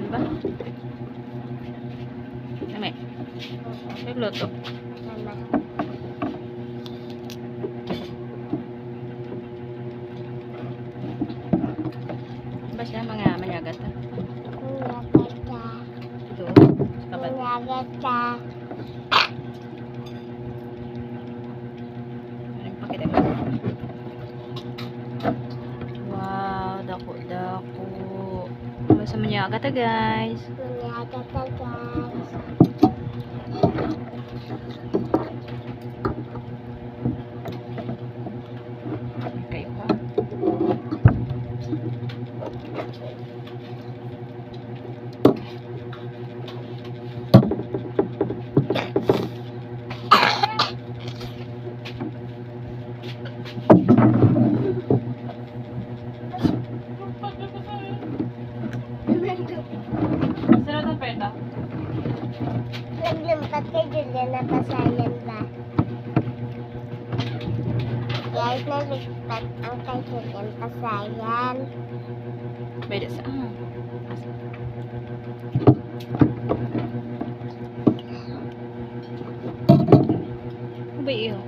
Diba? Nami. Nagluto. Mama. Ba siya mga manyagat ha? Manyagat ka. Ito. Kabat. Manyagat ka. Anong pakita mo? Wow, dako-dako. Basta manyagat ha guys. Manyagat ka, guys. Kayo pa. Sarap ang penda. Naglimpat kay Julian na pasayan ba? Guys, naglimpat ang kay Julian pasayan. Beda sa Ba iyo?